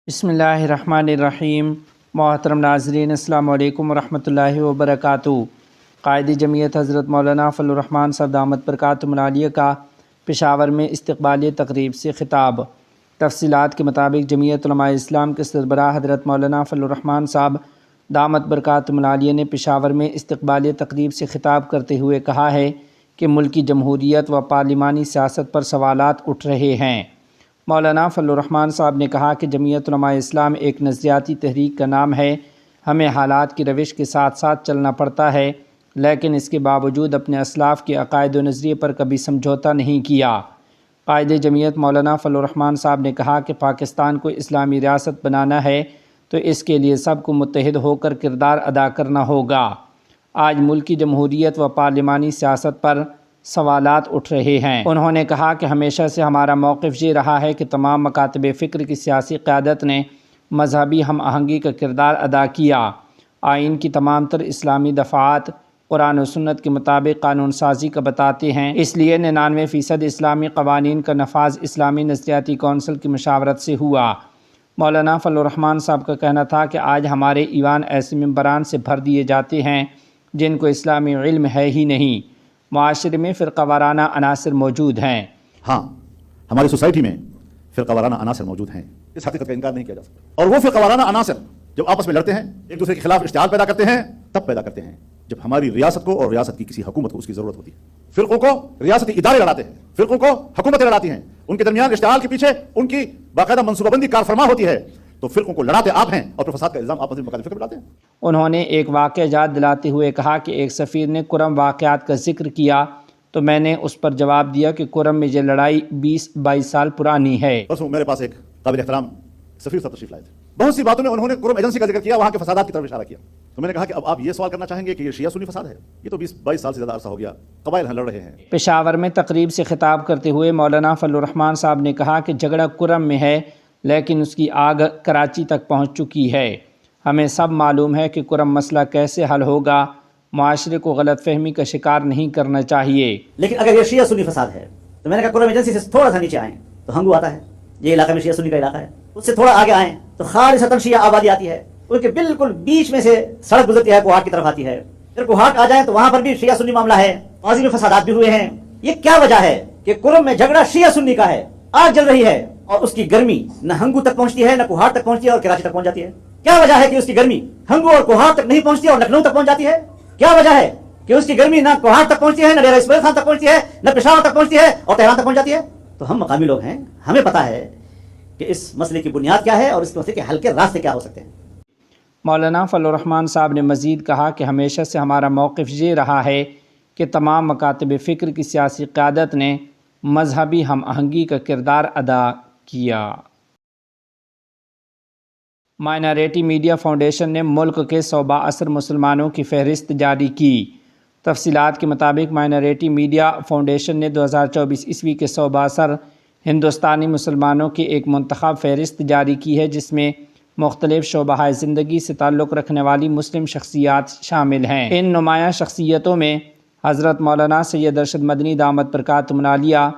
بسم اللہ الرحمن الرحیم۔ محترم ناظرین، السلام علیکم ورحمۃ اللہ وبرکاتہ۔ قائد جمعیت حضرت مولانا فضل الرحمان صاحب دامت برکاتہم العالیہ کا پشاور میں استقبالیہ تقریب سے خطاب۔ تفصیلات کے مطابق جمعیت علماء اسلام کے سربراہ حضرت مولانا فضل الرحمان صاحب دامت برکاتہم العالیہ نے پشاور میں استقبالیہ تقریب سے خطاب کرتے ہوئے کہا ہے کہ ملکی جمہوریت و پارلیمانی سیاست پر سوالات اٹھ رہے ہیں۔ مولانا فضل الرحمان صاحب نے کہا کہ جمعیت علماء اسلام ایک نظریاتی تحریک کا نام ہے۔ ہمیں حالات کی روش کے ساتھ ساتھ چلنا پڑتا ہے، لیکن اس کے باوجود اپنے اسلاف کے عقائد و نظریے پر کبھی سمجھوتہ نہیں کیا۔ قائد جمعیت مولانا فضل الرحمان صاحب نے کہا کہ پاکستان کو اسلامی ریاست بنانا ہے تو اس کے لیے سب کو متحد ہو کر کردار ادا کرنا ہوگا۔ آج ملکی جمہوریت و پارلیمانی سیاست پر سوالات اٹھ رہے ہیں۔ انہوں نے کہا کہ ہمیشہ سے ہمارا موقف یہ رہا ہے کہ تمام مکاتب فکر کی سیاسی قیادت نے مذہبی ہم آہنگی کا کردار ادا کیا۔ آئین کی تمام تر اسلامی دفعات قرآن و سنت کے مطابق قانون سازی کا بتاتے ہیں، اس لیے 99% اسلامی قوانین کا نفاذ اسلامی نظریاتی کونسل کی مشاورت سے ہوا۔ مولانا فضل الرحمان صاحب کا کہنا تھا کہ آج ہمارے ایوان ایسے ممبران سے بھر دیے جاتے ہیں جن کو اسلامی علم ہے ہی نہیں۔ معاشرے میں فرقہ وارانہ عناصر موجود ہیں۔ ہاں، ہماری سوسائٹی میں فرقہ وارانہ عناصر موجود ہیں، اس حقیقت کا انکار نہیں کیا جا سکتا۔ اور وہ فرقہ وارانہ عناصر جب آپس میں لڑتے ہیں، ایک دوسرے کے خلاف اشتعال پیدا کرتے ہیں، تب پیدا کرتے ہیں جب ہماری ریاست کو اور ریاست کی کسی حکومت کو اس کی ضرورت ہوتی ہے۔ فرقوں کو ریاستی ادارے لڑاتے ہیں، فرقوں کو حکومتیں لڑاتی ہیں، ان کے درمیان اشتعال کے پیچھے ان کی باقاعدہ منصوبہ بندی کار فرما ہوتی ہے، تو فرقوں کو لڑاتے آپ ہیں اور پھر فساد کا الزام آپس میں مخالف فکر لاتے ہیں۔ انہوں نے ایک واقعہ یاد دلاتے ہوئے کہا کہ ایک سفیر نے کرم واقعات کا ذکر کیا تو میں نے اس پر جواب دیا کہ کرم میں یہ لڑائی 20-22 سال پرانی ہے۔ پرسوں میرے پاس ایک قابل احترام سفیر صاحب تشریف لائے تھے، بہت سی باتوں میں انہوں نے کرم ایجنسی کا ذکر کیا، وہاں کے فسادات کی طرف اشارہ کیا، تو میں نے کہا کہ اب آپ یہ سوال کرنا چاہیں گے کہ یہ شیعہ سنی فساد ہے؟ یہ تو 20-22 سال سے زیادہ عرصہ ہو گیا، قبائل لڑ رہے ہیں۔ پشاور میں تقریب سے خطاب کرتے ہوئے مولانا فضل الرحمان صاحب نے کہا کہ جھگڑا کرم میں ہے لیکن اس کی آگ کراچی تک پہنچ چکی ہے۔ ہمیں سب معلوم ہے کہ کرم مسئلہ کیسے حل ہوگا۔ معاشرے کو غلط فہمی کا شکار نہیں کرنا چاہیے۔ لیکن اگر یہ شیعہ سنی فساد ہے تو میں نے کہا کرم ایجنسی سے تھوڑا سا نیچے آئیں تو ہنگو آتا ہے، یہ علاقہ میں شیعہ سنی کا علاقہ ہے، اس سے تھوڑا آگے آئیں تو خالصتاً شیعہ آبادی آتی ہے، ان کے بالکل بیچ میں سے سڑک گزرتی ہے، کوہاٹ کی طرف آتی ہے، پھر کوہاٹ آ جائیں تو وہاں پر بھی شیعہ سنی معاملہ ہے، ماضی میں فسادات بھی ہوئے ہیں۔ یہ کیا وجہ ہے کہ کرم میں جھگڑا شیعہ سنی کا ہے، آگ جل رہی ہے اور اس کی گرمی نہ ہنگو تک پہنچتی ہے، نہ کوہاٹ تک پہنچتی ہے اور کراچی تک پہنچ جاتی ہے؟ کیا وجہ ہے کہ اس کی گرمی ہنگو اور کوہاٹ تک نہیں پہنچتی اور لکھنؤ تک پہنچ جاتی ہے؟ کیا وجہ ہے کہ اس کی گرمی نہ کوہاٹ تک پہنچتی ہے، نہ ڈیرہ اسماعیل خان تک پہنچتی ہے، نہ پشاور تک پہنچتی ہے اور تہران تک پہنچ جاتی ہے؟ تو ہم مقامی لوگ ہیں، ہمیں پتا ہے کہ اس مسئلے کی بنیاد کیا ہے اور اس مسئلے کے حل کے راستے کیا ہو سکتے ہیں۔ مولانا فضل الرحمان صاحب نے مزید کہا کہ ہمیشہ سے ہمارا موقف یہ رہا ہے کہ تمام مکاتب فکر کی سیاسی قیادت نے مذہبی ہم آہنگی کا کردار ادا کیا۔ مائنارٹی میڈیا فاؤنڈیشن نے ملک کے صوبہ اثر مسلمانوں کی فہرست جاری کی۔ تفصیلات کے مطابق مائنارٹی میڈیا فاؤنڈیشن نے 2024 عیسوی کے صوبہ اثر ہندوستانی مسلمانوں کی ایک منتخب فہرست جاری کی ہے، جس میں مختلف شعبہ زندگی سے تعلق رکھنے والی مسلم شخصیات شامل ہیں۔ ان نمایاں شخصیتوں میں حضرت مولانا سید ارشد مدنی دامت برکاتہم العالیہ،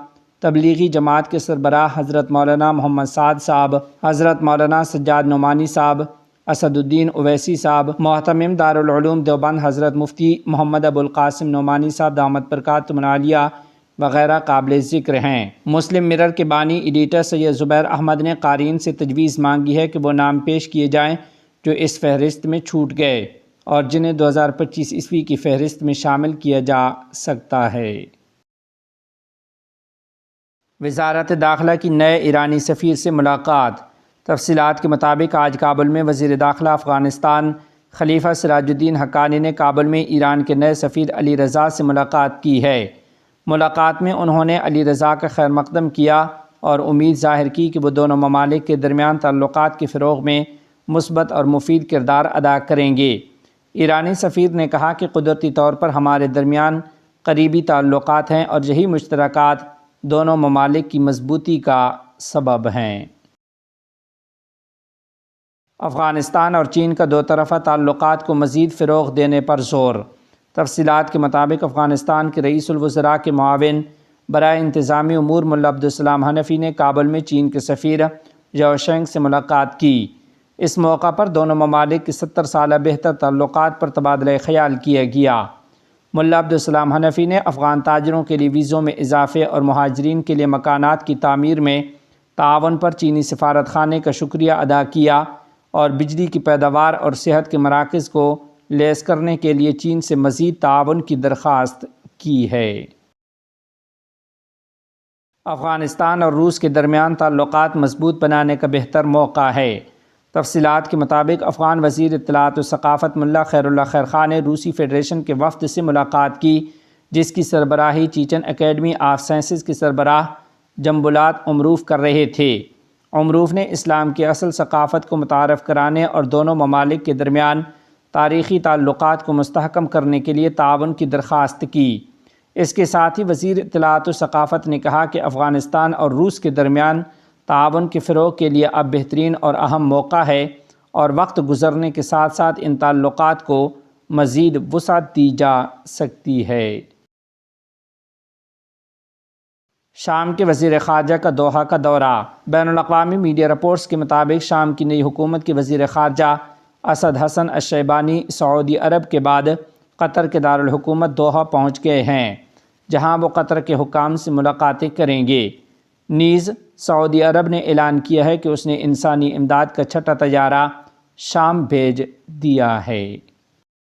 تبلیغی جماعت کے سربراہ حضرت مولانا محمد سعد صاحب، حضرت مولانا سجاد نعمانی صاحب، اسد الدین اویسی صاحب، محتمم دارالعلوم دیوبند حضرت مفتی محمد ابوالقاسم نعمانی صاحب دامت برکاتہم العالیہ وغیرہ قابل ذکر ہیں۔ مسلم مرر کے بانی ایڈیٹر سید زبیر احمد نے قارئین سے تجویز مانگی ہے کہ وہ نام پیش کیے جائیں جو اس فہرست میں چھوٹ گئے اور جنہیں 2025 عیسوی کی فہرست میں شامل کیا جا سکتا ہے۔ وزارت داخلہ کی نئے ایرانی سفیر سے ملاقات۔ تفصیلات کے مطابق آج کابل میں وزیر داخلہ افغانستان خلیفہ سراج الدین حقانی نے کابل میں ایران کے نئے سفیر علی رضا سے ملاقات کی ہے۔ ملاقات میں انہوں نے علی رضا کا خیر مقدم کیا اور امید ظاہر کی کہ وہ دونوں ممالک کے درمیان تعلقات کے فروغ میں مثبت اور مفید کردار ادا کریں گے۔ ایرانی سفیر نے کہا کہ قدرتی طور پر ہمارے درمیان قریبی تعلقات ہیں اور یہی مشترکات دونوں ممالک کی مضبوطی کا سبب ہیں۔ افغانستان اور چین کا دو طرفہ تعلقات کو مزید فروغ دینے پر زور۔ تفصیلات کے مطابق افغانستان کے رئیس الوزراء کے معاون برائے انتظامی امور ملا عبدالسلام حنفی نے کابل میں چین کے سفیر یوشینگ سے ملاقات کی۔ اس موقع پر دونوں ممالک کی 70 سالہ بہتر تعلقات پر تبادلہ خیال کیا گیا۔ ملا عبدالسلام حنفی نے افغان تاجروں کے لیے ویزوں میں اضافے اور مہاجرین کے لیے مکانات کی تعمیر میں تعاون پر چینی سفارت خانے کا شکریہ ادا کیا اور بجلی کی پیداوار اور صحت کے مراکز کو لیس کرنے کے لیے چین سے مزید تعاون کی درخواست کی ہے۔ افغانستان اور روس کے درمیان تعلقات مضبوط بنانے کا بہتر موقع ہے۔ تفصیلات کے مطابق افغان وزیر اطلاعات و ثقافت ملا خیر اللہ خیر خان نے روسی فیڈریشن کے وفد سے ملاقات کی، جس کی سربراہی چیچن اکیڈمی آف سائنسز کے سربراہ جمبولات عمروف کر رہے تھے۔ عمروف نے اسلام کی اصل ثقافت کو متعارف کرانے اور دونوں ممالک کے درمیان تاریخی تعلقات کو مستحکم کرنے کے لیے تعاون کی درخواست کی۔ اس کے ساتھ ہی وزیر اطلاعات و ثقافت نے کہا کہ افغانستان اور روس کے درمیان تعاون کے فروغ کے لیے اب بہترین اور اہم موقع ہے اور وقت گزرنے کے ساتھ ساتھ ان تعلقات کو مزید وسعت دی جا سکتی ہے۔ شام کے وزیر خارجہ کا دوحہ کا دورہ۔ بین الاقوامی میڈیا رپورٹس کے مطابق شام کی نئی حکومت کے وزیر خارجہ اسد حسن الشیبانی سعودی عرب کے بعد قطر کے دارالحکومت دوحہ پہنچ گئے ہیں، جہاں وہ قطر کے حکام سے ملاقاتیں کریں گے۔ نیز سعودی عرب نے اعلان کیا ہے کہ اس نے انسانی امداد کا چھٹا طیارہ شام بھیج دیا ہے۔